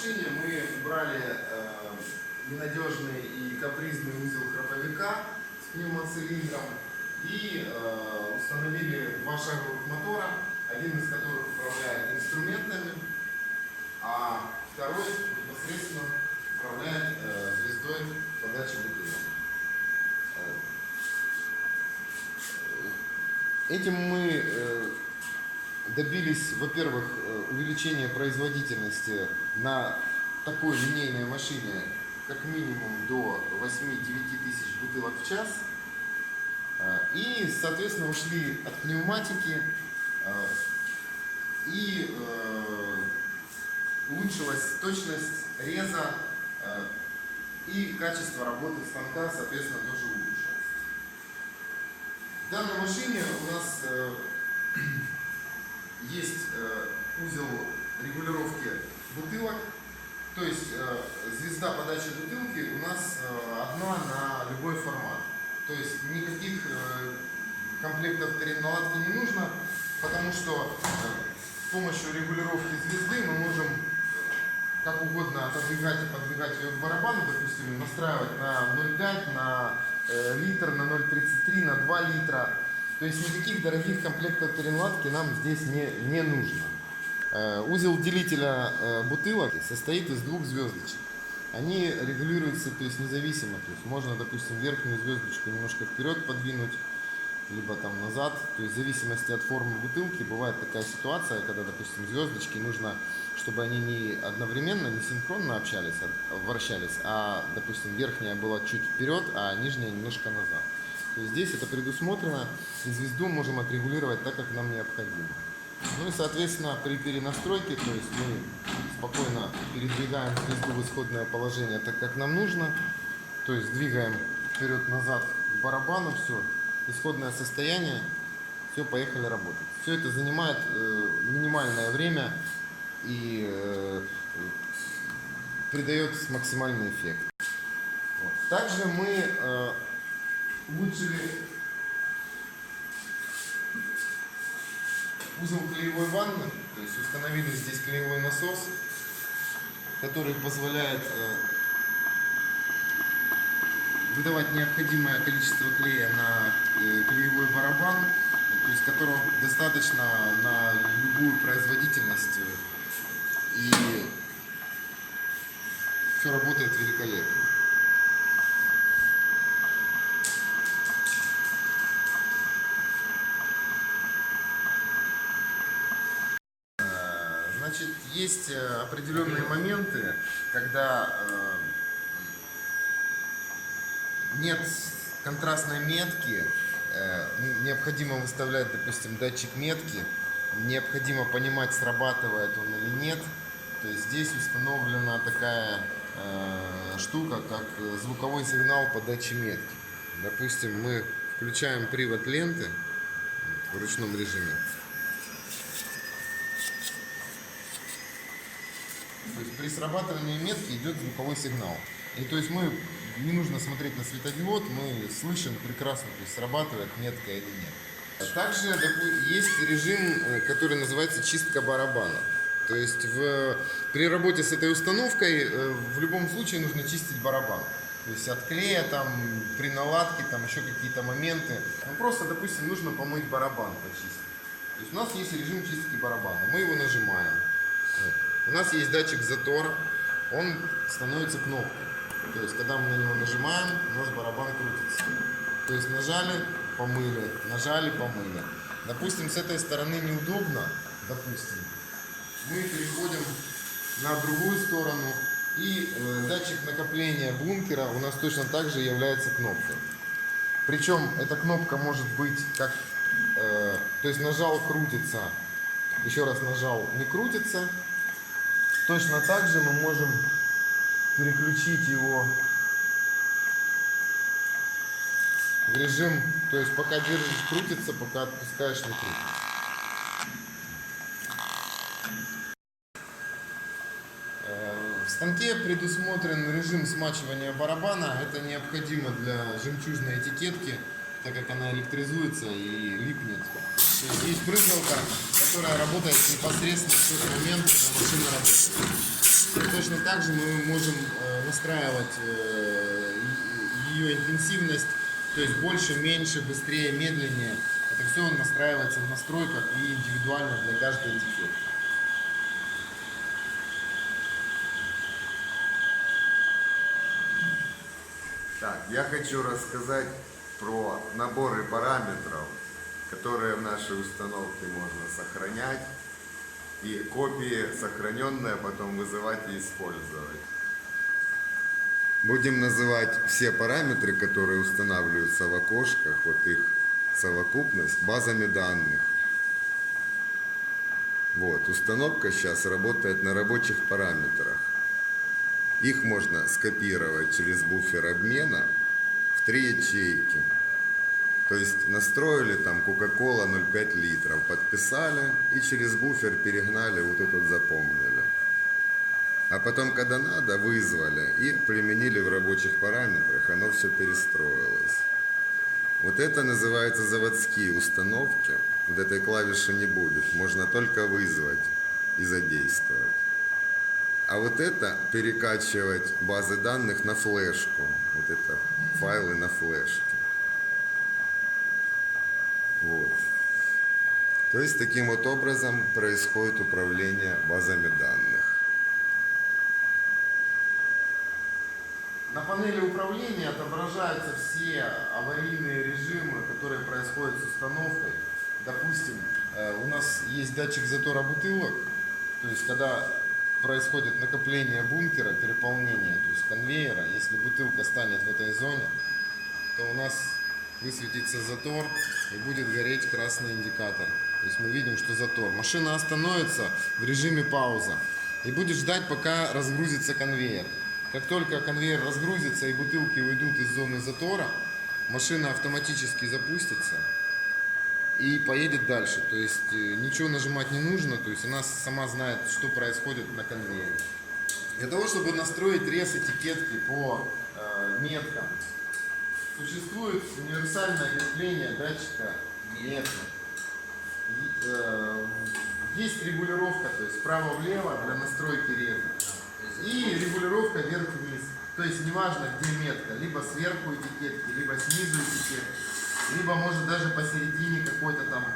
машине мы убрали ненадежный и капризный узел храповика с пневмоцилиндром и установили два шаговых мотора, один из которых управляет инструментами, а второй непосредственно управляет звездой подачи бутылок. Этим мы добились, во-первых, увеличения производительности на такой линейной машине как минимум до 8-9 тысяч бутылок в час. И, соответственно, ушли от пневматики и улучшилась точность реза и качество работы станка, соответственно, тоже улучшилось. В данной машине у нас есть узел регулировки бутылок, то есть звезда подачи бутылки у нас одна на любой формат. То есть никаких комплектов переналадки не нужно, потому что с помощью регулировки звезды мы можем как угодно отодвигать и подвигать ее к барабану, допустим, настраивать на 0,5, на литр, на 0,33, на 2 литра. То есть никаких дорогих комплектов переналадки нам здесь не нужно. Узел делителя бутылок состоит из двух звездочек. Они регулируются, то есть независимо. То есть можно, допустим, верхнюю звездочку немножко вперед подвинуть, либо там назад. То есть в зависимости от формы бутылки бывает такая ситуация, когда, допустим, звездочки нужно, чтобы они не одновременно, не синхронно вращались, а, допустим, верхняя была чуть вперед, а нижняя немножко назад. То есть здесь это предусмотрено, и звезду можем отрегулировать так, как нам необходимо. Ну и, соответственно, при перенастройке, то есть мы спокойно передвигаем звезду в исходное положение так, как нам нужно. То есть двигаем вперед-назад к барабану, все, исходное состояние, все, поехали работать. Все это занимает минимальное время и придает максимальный эффект. Вот. Также мы улучшили узел клеевой ванны, то есть установили здесь клеевой насос, который позволяет выдавать необходимое количество клея на клеевой барабан, то есть которого достаточно на любую производительность, и все работает великолепно. Значит, есть определенные моменты, когда нет контрастной метки, необходимо выставлять, допустим, датчик метки, необходимо понимать, срабатывает он или нет. То есть здесь установлена такая штука, как звуковой сигнал подачи метки. Допустим, мы включаем привод ленты в ручном режиме. То есть при срабатывании метки идет звуковой сигнал. И то есть не нужно смотреть на светодиод, мы слышим прекрасно, то есть срабатывает метка или нет. Также есть режим, который называется чистка барабана. То есть при работе с этой установкой в любом случае нужно чистить барабан. То есть от клея, там, при наладке, там еще какие-то моменты. Ну, просто, допустим, нужно помыть барабан, почистить. То есть у нас есть режим чистки барабана. Мы его нажимаем. У нас есть датчик затора, он становится кнопкой. То есть, когда мы на него нажимаем, у нас барабан крутится. То есть, нажали, помыли, нажали, помыли. Допустим, с этой стороны неудобно, допустим, мы переходим на другую сторону, и датчик накопления бункера у нас точно так же является кнопкой. Причем, эта кнопка может быть как, то есть, нажал, крутится, еще раз нажал, не крутится. Точно так же мы можем переключить его в режим, то есть пока держишь, крутится, пока отпускаешь, не крутится. В станке предусмотрен режим смачивания барабана. Это необходимо для жемчужной этикетки, так как она электризуется и липнет. То есть есть брызгалка, которая работает непосредственно в тот момент, когда машина работает. Точно так же мы можем настраивать ее интенсивность, то есть больше, меньше, быстрее, медленнее. Это все настраивается в настройках и индивидуально для каждой этикетки. Так, я хочу рассказать про наборы параметров, которые в нашей установке можно сохранять, и копии сохраненные потом вызывать и использовать. Будем называть все параметры, которые устанавливаются в окошках, вот их совокупность, базами данных. Вот, установка сейчас работает на рабочих параметрах. Их можно скопировать через буфер обмена в 3 ячейки. То есть настроили там Coca-Cola 0,5 литров, подписали и через буфер перегнали, вот это вот запомнили. А потом, когда надо, вызвали и применили в рабочих параметрах, оно все перестроилось. Вот это называется заводские установки. Вот этой клавиши не будет, можно только вызвать и задействовать. А вот это перекачивать базы данных на флешку. Вот это файлы на флешке. Вот. То есть таким вот образом происходит управление базами данных. На панели управления отображаются все аварийные режимы, которые происходят с установкой. Допустим, у нас есть датчик затора бутылок, то есть когда происходит накопление бункера, переполнение, то есть конвейера, если бутылка станет в этой зоне, то у нас высветится затор и будет гореть красный индикатор. То есть мы видим, что затор. Машина остановится в режиме пауза и будет ждать, пока разгрузится конвейер. Как только конвейер разгрузится и бутылки уйдут из зоны затора, машина автоматически запустится и поедет дальше. То есть ничего нажимать не нужно, то есть она сама знает, что происходит на конвейере. Для того, чтобы настроить рез этикетки по меткам, существует универсальное крепление датчика меток. Есть регулировка, то есть вправо-влево для настройки реза. И регулировка вверх-вниз. То есть неважно, где метка, либо сверху этикетки, либо снизу этикетки, либо может даже посередине какой-то там,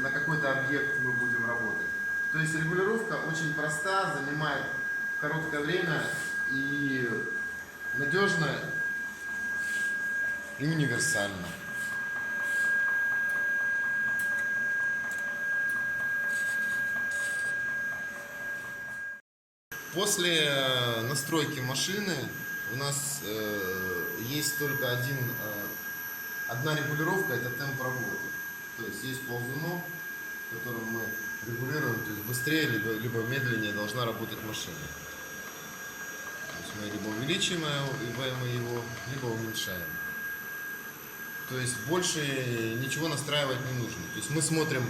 на какой-то объект мы будем работать. То есть регулировка очень проста, занимает короткое время и надежно и универсально. После настройки машины у нас есть только одна регулировка, это темп работы. То есть есть ползунок, которым мы регулируем, то есть быстрее либо медленнее должна работать машина. То есть мы либо увеличиваем его, либо уменьшаем. То есть больше ничего настраивать не нужно. То есть мы смотрим,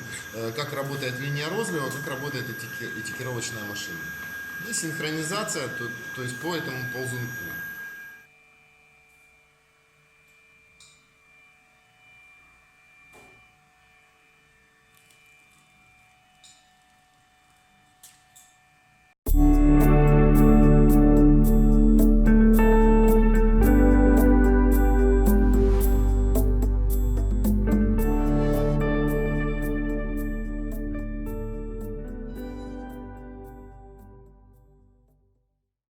как работает линия розлива, как работает этикировочная машина. И синхронизация, то есть по этому ползунку.